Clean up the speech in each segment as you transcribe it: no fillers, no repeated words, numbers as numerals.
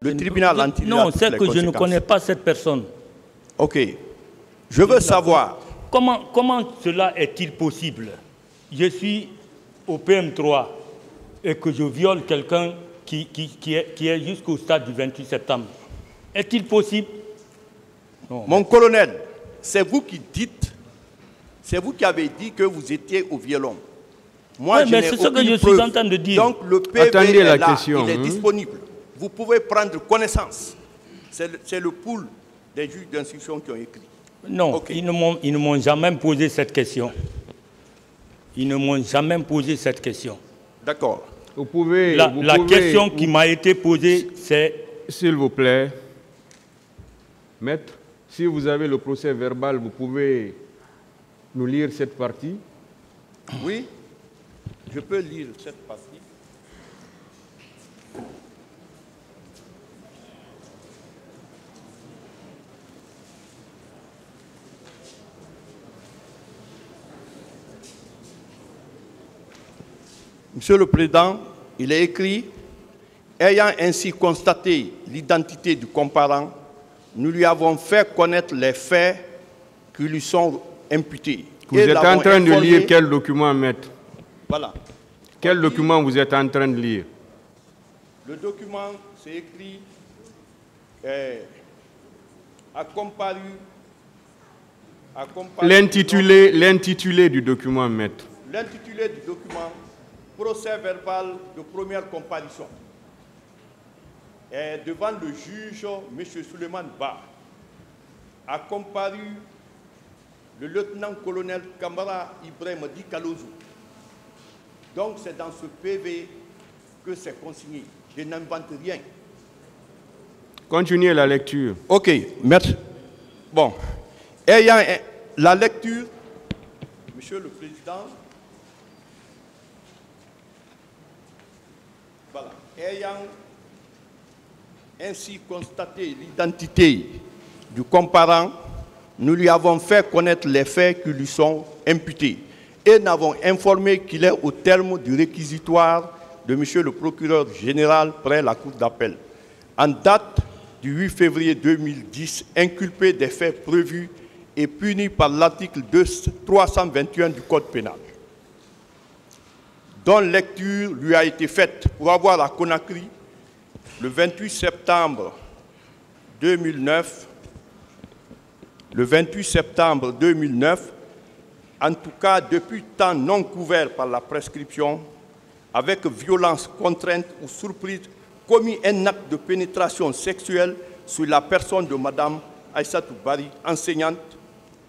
Le tribunal en tirera Non, c'est que je ne connais pas cette personne. Ok. Je veux savoir. Comment cela est-il possible? Je suis au PM3 et que je viole quelqu'un qui est jusqu'au stade du 28 septembre. Est-il possible? Non. Mon colonel, c'est vous qui dites, c'est vous qui avez dit que vous étiez au violon. Moi, oui, mais c'est ce que je suis en train de dire. Donc le PV est là, il est disponible. Vous pouvez prendre connaissance. C'est le pool des juges d'instruction qui ont écrit. Non, okay. Ils ne m'ont jamais posé cette question. Ils ne m'ont jamais posé cette question. D'accord. La question qui m'a été posée, c'est... S'il vous plaît, maître, si vous avez le procès verbal, vous pouvez nous lire cette partie? Oui, je peux lire cette partie. Monsieur le Président, il est écrit « Ayant ainsi constaté l'identité du comparant, nous lui avons fait connaître les faits qui lui sont imputés. » Vous êtes en train de lire quel document, maître? Voilà. Quel document vous êtes en train de lire? Le document, c'est écrit a comparu. L'intitulé du document, maître. L'intitulé du document, procès verbal de première comparution. Et devant le juge, M. Suleiman Ba, a comparu le lieutenant-colonel Kamara Ibrahim Di Kalozou. Donc c'est dans ce PV que c'est consigné. Je n'invente rien. Continuez la lecture. Ok, maître. Bon, ayant la lecture, Monsieur le Président, voilà, ayant ainsi constaté l'identité du comparant, nous lui avons fait connaître les faits qui lui sont imputés et n'avons informé qu'il est au terme du réquisitoire de Monsieur le procureur général près la Cour d'appel, en date du 8 février 2010, inculpé des faits prévus et punis par l'article 321 du Code pénal, dont lecture lui a été faite pour avoir à Conakry le 28 septembre 2009, en tout cas depuis temps non couvert par la prescription, avec violence, contrainte ou surprise, commis un acte de pénétration sexuelle sur la personne de Mme Aïssatou Bari, enseignante,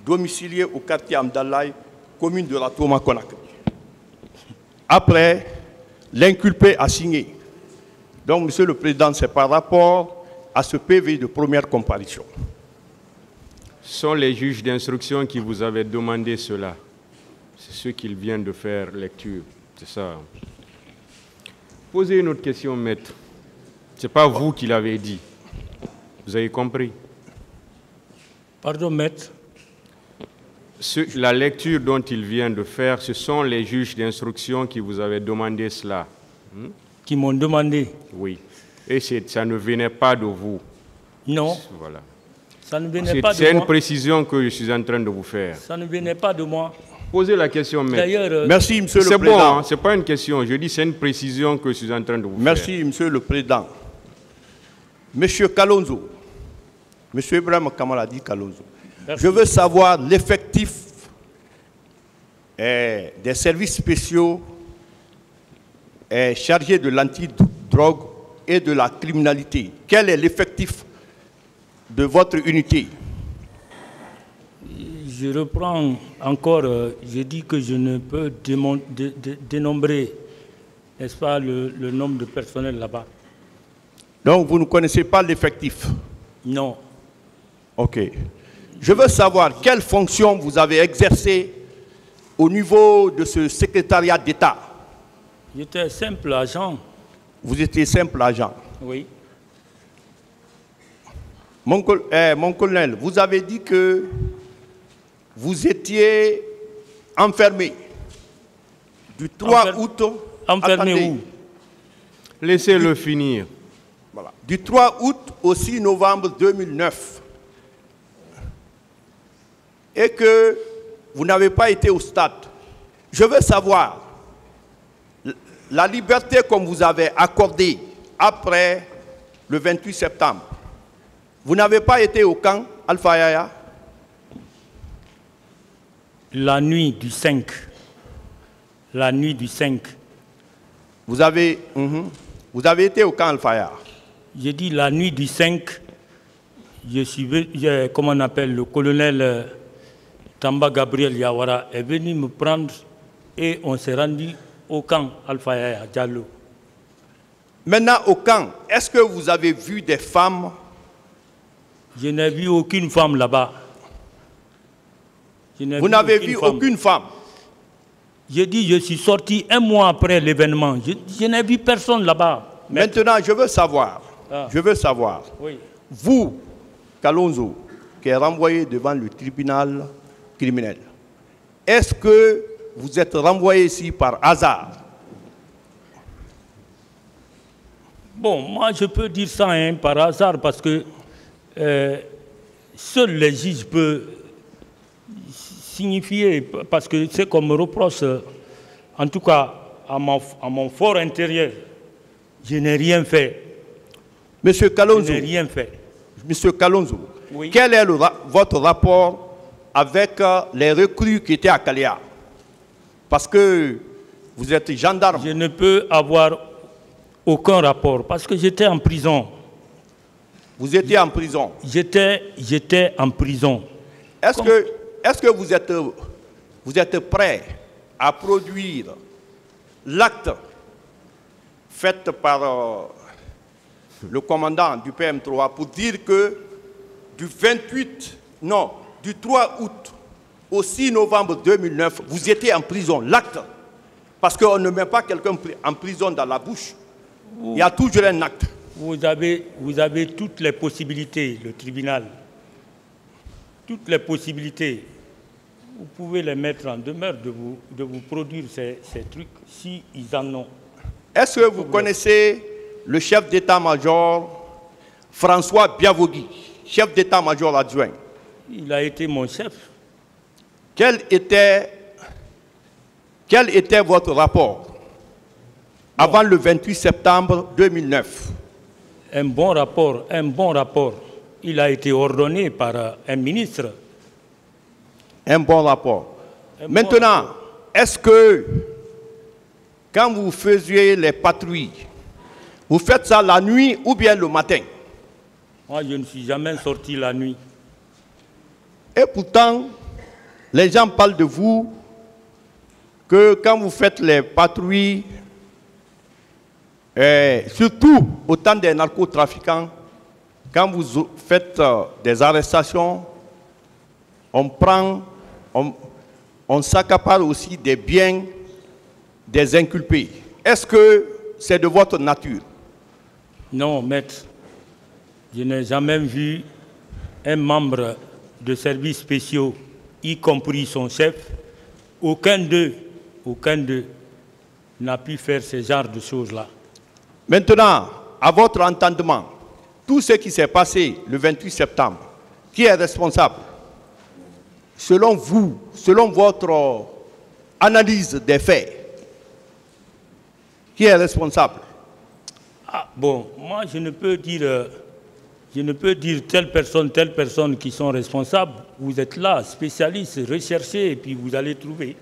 domiciliée au quartier Amdalaï, commune de la Touma Conakry. Après, l'inculpé a signé. Donc, Monsieur le Président, c'est par rapport à ce PV de première comparution. Ce sont les juges d'instruction qui vous avaient demandé cela. C'est ce qu'ils viennent de faire lecture. C'est ça. Posez une autre question, maître. Ce n'est pas vous qui l'avez dit. Vous avez compris? Pardon, maître? La lecture dont il vient de faire, ce sont les juges d'instruction qui vous avaient demandé cela. Qui m'ont demandé? Oui. Et ça ne venait pas de vous. Non. Voilà. Ça ne venait pas de moi. C'est une précision que je suis en train de vous faire. Ça ne venait pas de moi. Posez la question, maître. D'ailleurs, merci, Monsieur le Président. C'est bon, hein? Ce n'est pas une question. Je dis c'est une précision que je suis en train de vous faire. Merci, Monsieur le Président. Monsieur Kalonzo, Monsieur Ibrahim Kamara Di Kalonzo, je veux savoir l'effectif des services spéciaux chargés de l'antidrogue et de la criminalité. Quel est l'effectif de votre unité? Je reprends encore, je dis que je ne peux dénombrer, n'est-ce pas, le nombre de personnel là-bas. Donc vous ne connaissez pas l'effectif? Non. Ok. Je veux savoir quelle fonction vous avez exercée au niveau de ce secrétariat d'État. J'étais simple agent. Vous étiez simple agent? Oui. Mon colonel, vous avez dit que vous étiez enfermé du 3 août. Enfermé où? Laissez-le finir. Voilà. Du 3 août au 6 novembre 2009. Et que vous n'avez pas été au stade. Je veux savoir, la liberté qu'on vous avait accordée après le 28 septembre, vous n'avez pas été au camp Alpha Yaya? La nuit du 5. La nuit du 5. Vous avez été au camp Alpha Yaya? J'ai dit la nuit du 5, comment on appelle, le colonel Tamba Gabriel Yawara est venu me prendre et on s'est rendu au camp Alpha Yaya Diallo. Maintenant, au camp, est-ce que vous avez vu des femmes? Je n'ai vu aucune femme là-bas. Vous n'avez vu aucune femme? J'ai dit, je suis sorti un mois après l'événement. Je n'ai vu personne là-bas. Maintenant, je veux savoir, oui. Vous, Kalonzo, qui est renvoyé devant le tribunal criminel, est-ce que vous êtes renvoyé ici par hasard? Bon, moi je peux dire ça par hasard parce que seuls les juges peuvent signifier, parce que c'est qu'on me reproche, en tout cas à mon fort intérieur, je n'ai rien fait. Monsieur Kalonzo, je n'ai rien fait. Monsieur Kalonzo, oui. Quel est votre rapport avec les recrues qui étaient à Kalea? Parce que vous êtes gendarme. Je ne peux avoir aucun rapport parce que j'étais en prison. Vous étiez en prison? J'étais en prison. Est-ce que vous êtes prêt à produire l'acte fait par le commandant du PM3 pour dire que du 3 août au 6 novembre 2009, vous étiez en prison, l'acte? Parce qu'on ne met pas quelqu'un en prison dans la bouche. Il y a toujours un acte. Vous avez toutes les possibilités, le tribunal. Toutes les possibilités. Vous pouvez les mettre en demeure de vous produire ces trucs si ils en ont. Est-ce que vous connaissez le chef d'état-major François Biavogui, chef d'état-major adjoint? Il a été mon chef. Quel était votre rapport avant le 28 septembre 2009? Un bon rapport. Il a été ordonné par un ministre. Un bon rapport. Maintenant, est-ce que quand vous faisiez les patrouilles, vous faites ça la nuit ou bien le matin? Moi, je ne suis jamais sorti la nuit. Et pourtant, les gens parlent de vous que quand vous faites les patrouilles, surtout au temps des narcotrafiquants, quand vous faites des arrestations, on s'accapare aussi des biens des inculpés. Est-ce que c'est de votre nature? Non, maître. Je n'ai jamais vu un membre de services spéciaux, y compris son chef, aucun d'eux n'a pu faire ce genre de choses-là. Maintenant, à votre entendement, tout ce qui s'est passé le 28 septembre, qui est responsable? Selon vous, selon votre analyse des faits, qui est responsable? Ah, bon, moi je ne peux dire telle personne qui sont responsables. Vous êtes là, spécialiste, recherchez et puis vous allez trouver.